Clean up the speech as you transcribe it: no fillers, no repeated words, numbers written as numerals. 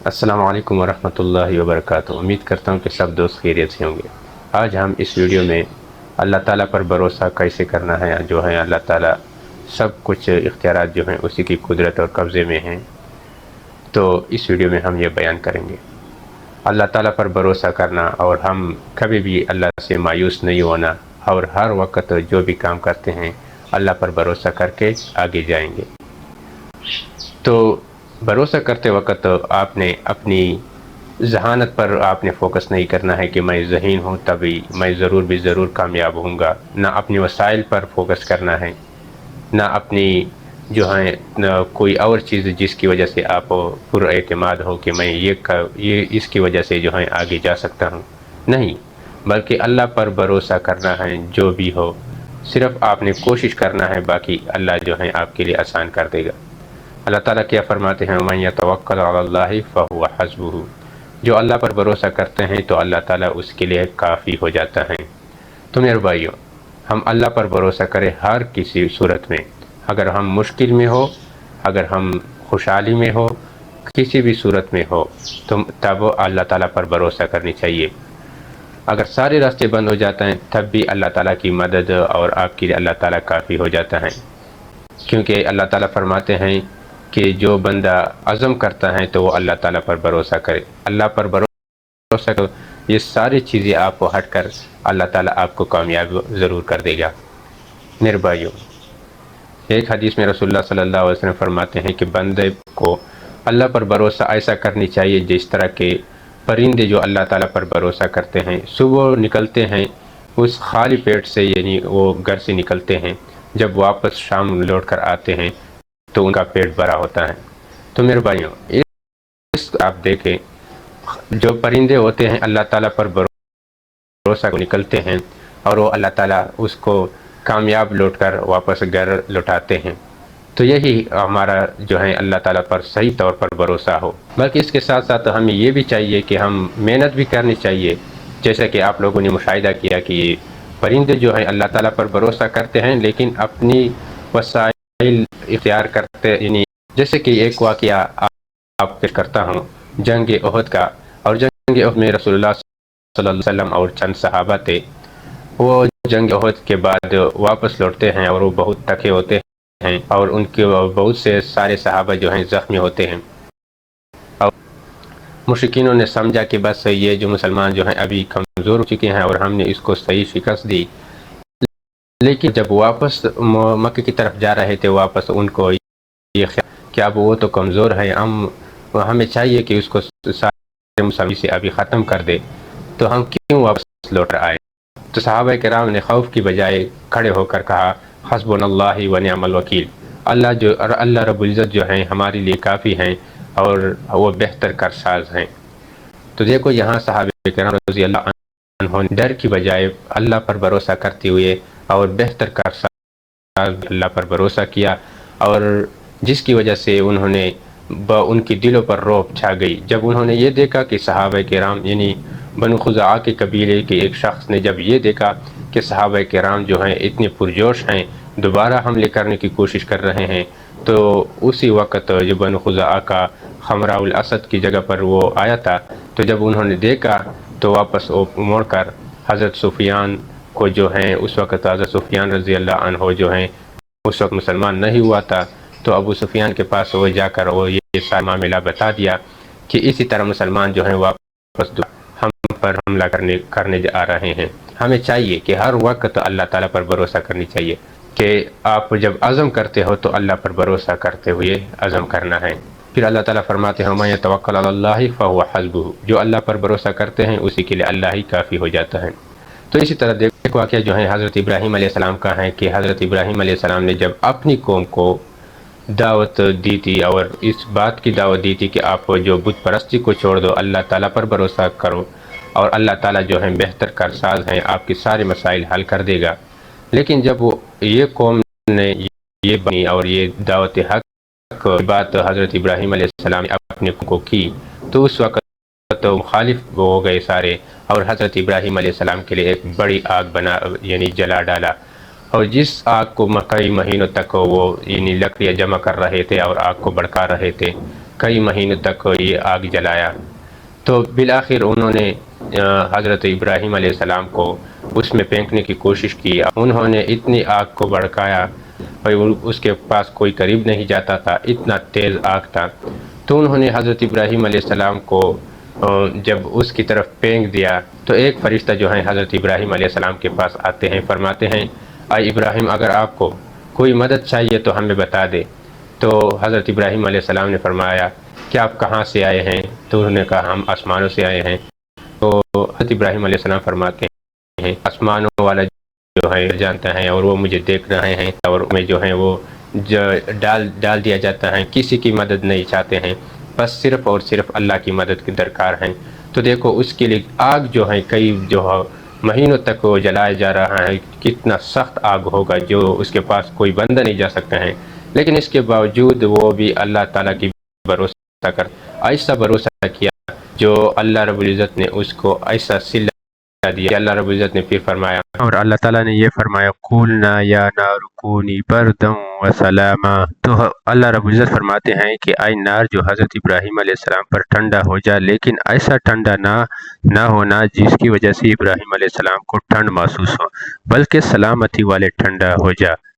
السلام علیکم ورحمۃ اللہ وبرکاتہ۔ امید کرتا ہوں کہ سب دوست خیریت سے ہوں گے۔ آج ہم اس ویڈیو میں اللہ تعالیٰ پر بھروسہ کیسے کرنا ہے، جو ہے اللہ تعالیٰ سب کچھ اختیارات جو ہیں اسی کی قدرت اور قبضے میں ہیں، تو اس ویڈیو میں ہم یہ بیان کریں گے۔ اللہ تعالیٰ پر بھروسہ کرنا اور ہم کبھی بھی اللہ سے مایوس نہیں ہونا، اور ہر وقت جو بھی کام کرتے ہیں اللہ پر بھروسہ کر کے آگے جائیں گے۔ تو بھروسہ کرتے وقت آپ نے اپنی ذہانت پر آپ نے فوکس نہیں کرنا ہے کہ میں ذہین ہوں تبھی میں ضرور کامیاب ہوں گا، نہ اپنی وسائل پر فوکس کرنا ہے، نہ اپنی جو ہے کوئی اور چیز جس کی وجہ سے آپ پر اعتماد ہو کہ میں یہ اس کی وجہ سے جو ہے آگے جا سکتا ہوں، نہیں، بلکہ اللہ پر بھروسہ کرنا ہے۔ جو بھی ہو صرف آپ نے کوشش کرنا ہے، باقی اللہ جو ہے آپ کے لیے آسان کر دے گا۔ اللہ تعالیٰ کیا فرماتے ہیں، وَمَن يَتَوَكَّلْ عَلَى اللَّهِ فَهُوَ حَسْبُهُ، جو اللہ پر بھروسہ کرتے ہیں تو اللہ تعالیٰ اس کے لیے کافی ہو جاتا ہے۔ تو میرے بھائیوں، ہم اللہ پر بھروسہ کریں ہر کسی صورت میں، اگر ہم مشکل میں ہو، اگر ہم خوشحالی میں ہو، کسی بھی صورت میں ہو، تو تب اللہ تعالیٰ پر بھروسہ کرنی چاہیے۔ اگر سارے راستے بند ہو جاتے ہیں تب بھی اللہ تعالیٰ کی مدد اور آپ کے لیے اللہ تعالیٰ کافی ہو جاتا ہے، کیونکہ اللہ تعالیٰ فرماتے ہیں کہ جو بندہ عزم کرتا ہے تو وہ اللہ تعالیٰ پر بھروسہ کرے، اللہ پر بھروسہ کرو، یہ ساری چیزیں آپ کو ہٹ کر اللہ تعالیٰ آپ کو کامیاب ضرور کر دے گا۔ میرے بھائیوں، ایک حدیث میں رسول اللہ صلی اللہ علیہ وسلم فرماتے ہیں کہ بندے کو اللہ پر بھروسہ ایسا کرنی چاہیے جس طرح کے پرندے جو اللہ تعالیٰ پر بھروسہ کرتے ہیں صبح نکلتے ہیں اس خالی پیٹ سے، یعنی وہ گھر سے نکلتے ہیں، جب واپس شام لوٹ کر آتے ہیں تو ان کا پیٹ بھرا ہوتا ہے۔ تو میرے بھائیوں، اس آپ دیکھیں جو پرندے ہوتے ہیں اللہ تعالیٰ پر بھروسہ کو نکلتے ہیں اور وہ اللہ تعالیٰ اس کو کامیاب لوٹ کر واپس گھر لوٹاتے ہیں۔ تو یہی ہمارا جو ہے اللہ تعالیٰ پر صحیح طور پر بھروسہ ہو، بلکہ اس کے ساتھ ساتھ ہمیں یہ بھی چاہیے کہ ہم محنت بھی کرنی چاہیے، جیسا کہ آپ لوگوں نے مشاہدہ کیا کہ پرندے جو ہیں اللہ تعالیٰ پر بھروسہ کرتے ہیں لیکن اپنی وسائل اختیار کرتے، یعنی جیسے کہ ایک واقعہ آپ پیش کرتا ہوں جنگ احد کا، اور جنگ احد میں رسول اللہ صلی اللہ علیہ وسلم اور چند صحابہ تھے، وہ جنگ احد کے بعد واپس لوٹتے ہیں اور وہ بہت تھکے ہوتے ہیں اور ان کے بہت سے سارے صحابہ جو ہیں زخمی ہوتے ہیں، اور مشرکینوں نے سمجھا کہ بس یہ جو مسلمان جو ہیں ابھی کمزور ہو چکے ہیں اور ہم نے اس کو صحیح شکست دی، لیکن جب واپس مکہ کی طرف جا رہے تھے واپس ان کو یہ خیال کہ اب وہ تو کمزور ہے، ہمیں چاہیے کہ اس کو سارے مسلمان سے ابھی ختم کر دے، تو ہم کیوں واپس لوٹ کر آئے؟ تو صحابہ کرام نے خوف کی بجائے کھڑے ہو کر کہا حسبنا اللہ و نعم الوکیل، اللہ رب العزت جو ہیں ہمارے لیے کافی ہیں اور وہ بہتر کارساز ہیں۔ تو دیکھو یہاں صحابہ کرام رضی اللہ عنہ ڈر کی بجائے اللہ پر بھروسہ کرتے ہوئے اور بہتر کارساز اللہ پر بھروسہ کیا، اور جس کی وجہ سے انہوں نے ان کی دلوں پر رعب چھا گئی جب انہوں نے یہ دیکھا کہ صحابہ کرام، یعنی بنو خزاعہ کے قبیلے کے ایک شخص نے جب یہ دیکھا کہ صحابہ کرام جو ہیں اتنے پرجوش ہیں، دوبارہ حملے کرنے کی کوشش کر رہے ہیں، تو اسی وقت جو بنو خزاعہ کا حمراء الاسد کی جگہ پر وہ آیا تھا، تو جب انہوں نے دیکھا تو واپس موڑ کر حضرت سفیان کو جو ہیں، اس وقت حضرت سفیان رضی اللہ عنہ جو ہیں اس وقت مسلمان نہیں ہوا تھا، تو ابو سفیان کے پاس وہ جا کر وہ یہ سارا معاملہ بتا دیا کہ اسی طرح مسلمان جو ہیں واپس ہم پر حملہ کرنے آ رہے ہیں۔ ہمیں چاہیے کہ ہر وقت اللہ تعالیٰ پر بھروسہ کرنی چاہیے، کہ آپ جب عزم کرتے ہو تو اللہ پر بھروسہ کرتے ہوئے عزم کرنا ہے۔ پھر اللہ تعالیٰ فرماتے ہیں وَمَن يَتَوَكَّلْ عَلَى اللَّهِ فَهُوَ حَسْبُهُ، جو اللہ پر بھروسہ کرتے ہیں اسی کے لیے اللہ ہی کافی ہو جاتا ہے۔ تو اسی طرح دیکھو واقعہ جو ہے حضرت ابراہیم علیہ السلام کا ہے کہ حضرت ابراہیم علیہ السلام نے جب اپنی قوم کو دعوت دی تھی اور اس بات کی دعوت دی تھی کہ آپ جو بت پرستی کو چھوڑ دو، اللہ تعالیٰ پر بھروسہ کرو، اور اللہ تعالیٰ جو ہے بہتر کارساز ہیں، آپ کے سارے مسائل حل کر دے گا۔ لیکن جب وہ یہ قوم نے یہ بنی اور یہ دعوت حق بات حضرت ابراہیم علیہ السلام نے اپنے کو کی، تو اس وقت تو مخالف ہو گئے سارے، اور حضرت ابراہیم علیہ السلام کے لیے ایک بڑی آگ بنا، یعنی جلا ڈالا، اور جس آگ کو کئی مہینوں تک وہ یعنی لکڑیاں جمع کر رہے تھے اور آگ کو بھڑکا رہے تھے، کئی مہینوں تک یہ آگ جلایا، تو بالآخر انہوں نے حضرت ابراہیم علیہ السلام کو اس میں پھینکنے کی کوشش کی۔ انہوں نے اتنی آگ کو بھڑکایا، اس کے پاس کوئی قریب نہیں جاتا تھا، اتنا تیز آگ تھا۔ تو انہوں نے حضرت ابراہیم علیہ السلام کو جب اس کی طرف پھینک دیا تو ایک فرشتہ جو ہے حضرت ابراہیم علیہ السلام کے پاس آتے ہیں، فرماتے ہیں اے ابراہیم، اگر آپ کو کوئی مدد چاہیے تو ہمیں بتا دے۔ تو حضرت ابراہیم علیہ السلام نے فرمایا کہ آپ کہاں سے آئے ہیں؟ تو انہوں نے کہا ہم آسمانوں سے آئے ہیں۔ تو حضرت ابراہیم علیہ السلام فرماتے ہیں آسمانوں والا جو ہے جانتا ہے اور وہ مجھے دیکھ رہے ہیں، اور میں جو ہے وہ ڈال دیا جاتا ہے، کسی کی مدد نہیں چاہتے ہیں، بس صرف اور صرف اللہ کی مدد کی درکار ہیں۔ تو دیکھو اس کے لیے آگ جو ہے کئی جو مہینوں تک وہ جلایا جا رہا ہے، کتنا سخت آگ ہوگا جو اس کے پاس کوئی بندہ نہیں جا سکتا ہے، لیکن اس کے باوجود وہ بھی اللہ تعالیٰ کی بھروسہ کر ایسا بھروسہ کیا جو اللہ رب العزت نے اس کو ایسا صلہ دیا کہ اللہ رب العزت نے پھر فرمایا، اور اللہ تعالیٰ نے یہ فرمایا قُلْنَا يَا نَارُ كُونِي بَرْدًا وَسَلَامًا۔ تو اللہ رب العزت فرماتے ہیں کہ اے نار جو حضرت ابراہیم علیہ السلام پر ٹھنڈا ہو جا، لیکن ایسا ٹھنڈا نہ ہونا جس کی وجہ سے ابراہیم علیہ السلام کو ٹھنڈ محسوس ہو، بلکہ سلامتی والے ٹھنڈا ہو جا۔